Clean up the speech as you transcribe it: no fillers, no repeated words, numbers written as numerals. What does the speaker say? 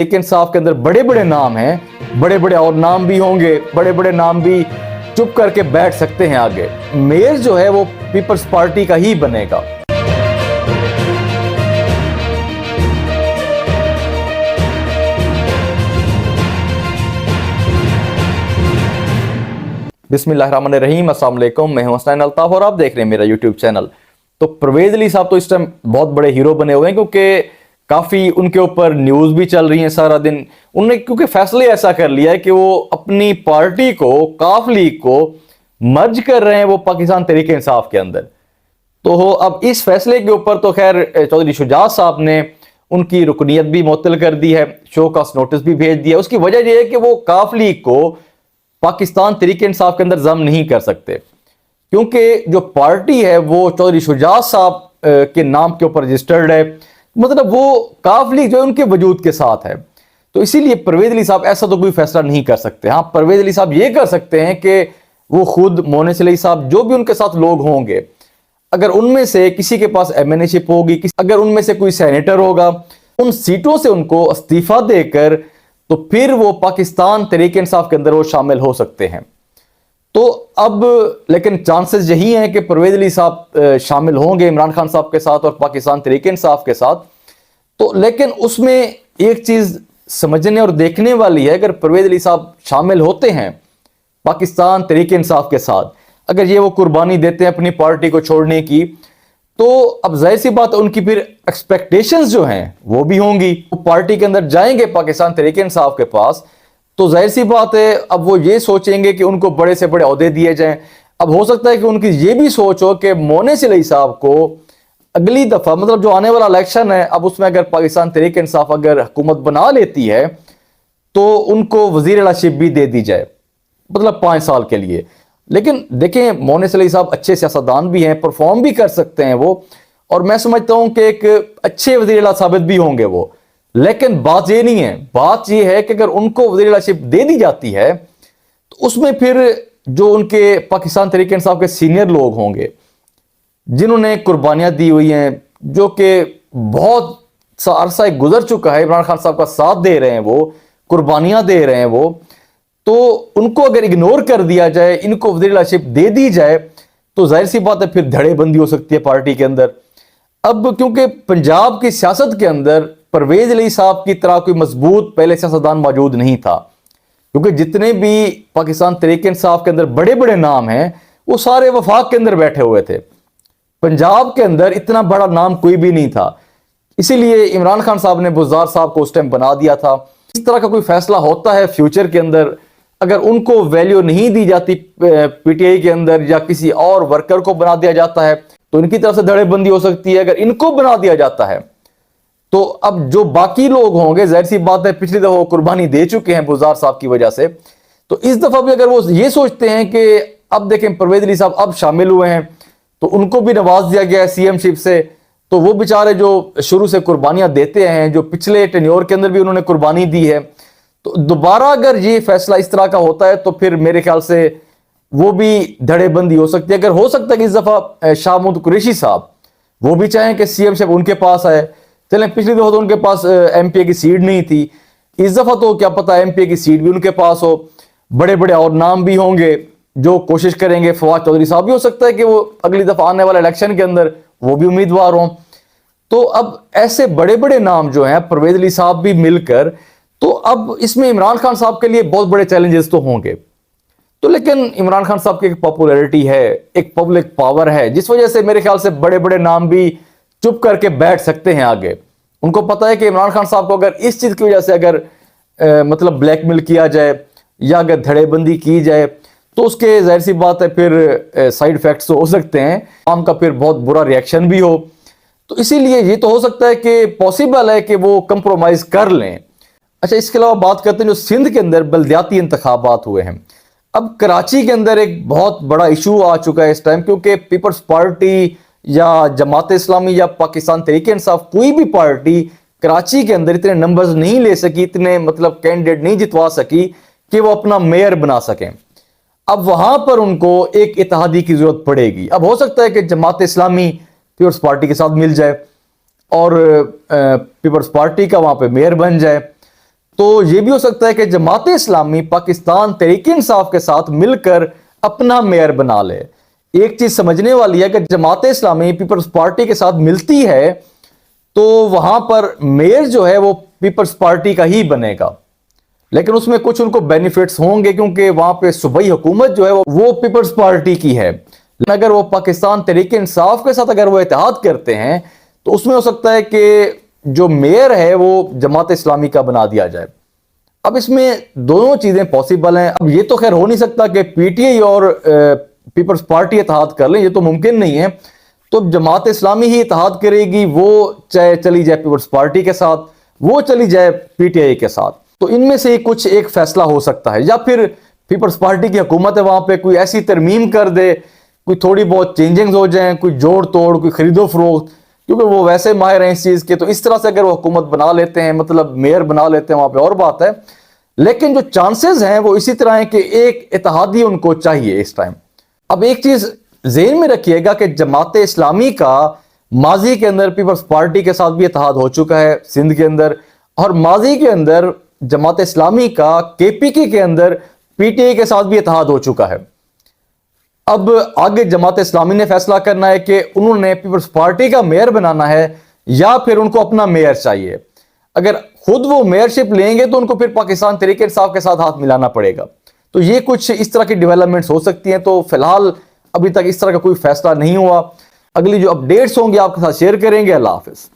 तहरीक इंसाफ के अंदर बड़े बड़े नाम हैं, बड़े बड़े और नाम भी होंगे, बड़े बड़े नाम भी चुप करके बैठ सकते हैं आगे। मेयर जो है वो पीपल्स पार्टी का ही बनेगा। बिस्मिल्लाहिर्रहमानिर्रहीम, अस्सलाम वालेकुम। मैं हूं हसनैन अल्ताफ और आप देख रहे हैं मेरा यूट्यूब चैनल। तो परवेज अली साहब तो इस टाइम बहुत बड़े हीरो बने हुए हैं, क्योंकि काफ़ी उनके ऊपर न्यूज़ भी चल रही है सारा दिन। उन्होंने क्योंकि फैसले ऐसा कर लिया है कि वो अपनी पार्टी को, काफ लीग को मर्ज कर रहे हैं वो पाकिस्तान तहरीक इंसाफ के अंदर। तो अब इस फैसले के ऊपर तो खैर चौधरी शुजात साहब ने उनकी रुकनीत भी मुअत्तल कर दी है, शो कास्ट नोटिस भी भेज दिया। उसकी वजह यह है कि वो काफ लीग को पाकिस्तान तहरीक इंसाफ के अंदर जम नहीं कर सकते, क्योंकि जो पार्टी है वो चौधरी शुजात साहब के नाम के ऊपर रजिस्टर्ड है, मतलब वो काफ लीग जो है उनके वजूद के साथ है। तो इसीलिए परवेज अली साहब ऐसा तो कोई फैसला नहीं कर सकते। हाँ, परवेज अली साहब ये कर सकते हैं कि वो खुद मोनिस अली साहब, जो भी उनके साथ लोग होंगे, अगर उनमें से किसी के पास एमएनएशिप होगी, अगर उनमें से कोई सेनेटर होगा, उन सीटों से उनको इस्तीफा देकर तो फिर वो पाकिस्तान तहरीक इंसाफ के अंदर वो शामिल हो सकते हैं। तो अब लेकिन चांसेस यही हैं कि परवेज अली साहब शामिल होंगे इमरान खान साहब के साथ और पाकिस्तान तहरीक इंसाफ के साथ। तो लेकिन उसमें एक चीज़ समझने और देखने वाली है, अगर परवेज अली साहब शामिल होते हैं पाकिस्तान तहरीक इंसाफ के साथ, अगर ये वो कुर्बानी देते हैं अपनी पार्टी को छोड़ने की, तो अब जाहिर सी बात उनकी फिर एक्सपेक्टेशंस जो हैं वो भी होंगी। वो पार्टी के अंदर जाएंगे पाकिस्तान तहरीक इंसाफ के पास, तो जाहिर सी बात है अब वो ये सोचेंगे कि उनको बड़े से बड़े ओहदे दिए जाएं। अब हो सकता है कि उनकी ये भी सोच हो कि मोनिस अली साहब को अगली दफ़ा, मतलब जो आने वाला इलेक्शन है, अब उसमें अगर पाकिस्तान तहरीक इंसाफ अगर हुकूमत बना लेती है तो उनको वज़ीर आला शिप भी दे दी जाए, मतलब 5 साल के लिए। लेकिन देखें, मोनिस अली साहब अच्छे सियासतदान भी हैं, परफॉर्म भी कर सकते हैं वो, और मैं समझता हूं कि एक अच्छे वज़ीर आला साबित भी होंगे वो। लेकिन बात ये नहीं है, बात ये है कि अगर उनको वज़ीर आला शिप दे दी जाती है तो उसमें फिर जो उनके पाकिस्तान तहरीक इंसाफ के सीनियर लोग होंगे, जिन्होंने कुर्बानियां दी हुई हैं, जो कि बहुत सा अरसा गुजर चुका है, इमरान खान साहब का साथ दे रहे हैं, वो कुर्बानियां दे रहे हैं वो, तो उनको अगर इग्नोर कर दिया जाए, इनको वज़ीर आला शिप दे दी जाए, तो जाहिर सी बात है फिर धड़ेबंदी हो सकती है पार्टी के अंदर। अब क्योंकि पंजाब की सियासत के अंदर परवेज अली साहब की तरह कोई मजबूत पहले सियासतदान मौजूद नहीं था, क्योंकि जितने भी पाकिस्तान तहरीक इंसाफ के अंदर बड़े बड़े नाम हैं वो सारे वफाक के अंदर बैठे हुए थे। पंजाब के अंदर इतना बड़ा नाम कोई भी नहीं था, इसीलिए इमरान खान साहब ने बुज़दार साहब को उस टाइम बना दिया था। इस तरह का कोई फैसला होता है फ्यूचर के अंदर, अगर उनको वैल्यू नहीं दी जाती पीटीआई के अंदर या किसी और वर्कर को बना दिया जाता है, तो इनकी तरफ से धड़ेबंदी हो सकती है। अगर इनको बना दिया जाता है तो अब जो बाकी लोग होंगे, जाहिर सी बात है पिछली दफा वो कुर्बानी दे चुके हैं बुज़दार साहब की वजह से, तो इस दफा भी अगर वो ये सोचते हैं कि अब देखें परवेज अली साहब अब शामिल हुए हैं तो उनको भी नवाज दिया गया है सीएम शिप से, तो वो बेचारे जो शुरू से कुर्बानियां देते हैं, जो पिछले टेन्योर के अंदर भी उन्होंने कुर्बानी दी है, तो दोबारा अगर ये फैसला इस तरह का होता है तो फिर मेरे ख्याल से वो भी धड़ेबंदी हो सकती है। अगर हो सकता है कि इस दफा शाह महमूद कुरैशी साहब वो भी चाहें कि सीएम शिप उनके पास आए। चलें, पिछली दफा तो उनके पास एमपीए की सीट नहीं थी, इस दफा तो क्या पता एमपीए की सीट भी उनके पास हो, बड़े बड़े और नाम भी होंगे जो कोशिश करेंगे। फवाद चौधरी साहब भी हो सकता है कि वो अगली दफा आने वाले इलेक्शन के अंदर वो भी उम्मीदवार हों। तो अब ऐसे बड़े बड़े नाम जो हैं, परवेज अली साहब भी मिलकर, तो अब इसमें इमरान खान साहब के लिए बहुत बड़े चैलेंजेस तो होंगे। तो लेकिन इमरान खान साहब की एक पॉपुलैरिटी है, एक पब्लिक पावर है, जिस वजह से मेरे ख्याल से बड़े बड़े नाम भी चुप करके बैठ सकते हैं आगे। उनको पता है कि इमरान खान साहब को अगर इस चीज की वजह से अगर मतलब ब्लैकमेल किया जाए या अगर धड़ेबंदी की जाए तो उसके जाहिर सी बात है फिर साइड इफेक्ट्स हो सकते हैं, आम का फिर बहुत बुरा रिएक्शन भी हो। तो इसीलिए ये तो हो सकता है कि पॉसिबल है कि वो कंप्रोमाइज कर लें। अच्छा, इसके अलावा बात करते हैं जो सिंध के अंदर बल्दियाती इंतखाबात हुए हैं। अब कराची के अंदर एक बहुत बड़ा इशू आ चुका है इस टाइम, क्योंकि पीपल्स पार्टी या जमात इस्लामी या पाकिस्तान तहरीक इंसाफ कोई भी पार्टी कराची के अंदर इतने नंबर्स नहीं ले सकी, इतने मतलब कैंडिडेट नहीं जितवा सकी कि वो अपना मेयर बना सकें। अब वहां पर उनको एक इत्तेहादी की जरूरत पड़ेगी। अब हो सकता है कि जमात इस्लामी पीपल्स पार्टी के साथ मिल जाए और पीपल्स पार्टी का वहां पे मेयर बन जाए। تو یہ بھی ہو سکتا ہے کہ جماعت اسلامی پاکستان تحریک انصاف کے ساتھ مل کر اپنا میئر بنا لے۔ ایک چیز سمجھنے والی ہے کہ جماعت اسلامی پیپلز پارٹی کے ساتھ ملتی ہے تو وہاں پر میئر جو ہے وہ پیپلز پارٹی کا ہی بنے گا، لیکن اس میں کچھ ان کو بینیفٹس ہوں گے کیونکہ وہاں پہ صوبائی حکومت جو ہے وہ پیپلز پارٹی کی ہے۔ لیکن اگر وہ پاکستان تحریک انصاف کے ساتھ اگر وہ اتحاد کرتے ہیں تو اس میں ہو سکتا ہے کہ جو میئر ہے وہ جماعت اسلامی کا بنا دیا جائے۔ اب اس میں دونوں چیزیں پاسبل ہیں۔ اب یہ تو خیر ہو نہیں سکتا کہ پی ٹی آئی اور پیپلز پارٹی اتحاد کر لیں، یہ تو ممکن نہیں ہے۔ تو جماعت اسلامی ہی اتحاد کرے گی، وہ چاہے چلی جائے پیپلز پارٹی کے ساتھ، وہ چلی جائے پی ٹی آئی کے ساتھ، تو ان میں سے کچھ ایک فیصلہ ہو سکتا ہے۔ یا پھر پیپلز پارٹی کی حکومت ہے وہاں پہ کوئی ایسی ترمیم کر دے، کوئی تھوڑی بہت چینجنگز ہو جائیں، کوئی جوڑ توڑ، کوئی خرید و فروخت، کیونکہ وہ ویسے ماہر ہیں اس چیز کے، تو اس طرح سے اگر وہ حکومت بنا لیتے ہیں، مطلب میئر بنا لیتے ہیں وہاں پہ، اور بات ہے۔ لیکن جو چانسز ہیں وہ اسی طرح ہیں کہ ایک اتحادی ان کو چاہیے اس ٹائم۔ اب ایک چیز ذہن میں رکھیے گا کہ جماعت اسلامی کا ماضی کے اندر پیپلز پارٹی کے ساتھ بھی اتحاد ہو چکا ہے سندھ کے اندر، اور ماضی کے اندر جماعت اسلامی کا کے پی کے اندر پی ٹی آئی کے ساتھ بھی اتحاد ہو چکا ہے۔ اب آگے جماعت اسلامی نے فیصلہ کرنا ہے کہ انہوں نے پیپلز پارٹی کا میئر بنانا ہے یا پھر ان کو اپنا میئر چاہیے۔ اگر خود وہ میئرشپ لیں گے تو ان کو پھر پاکستان تحریک انصاف کے ساتھ ہاتھ ملانا پڑے گا۔ تو یہ کچھ اس طرح کی ڈیولپمنٹس ہو سکتی ہیں۔ تو فی الحال ابھی تک اس طرح کا کوئی فیصلہ نہیں ہوا۔ اگلی جو اپڈیٹس ہوں گی آپ کے ساتھ شیئر کریں گے۔ اللہ حافظ۔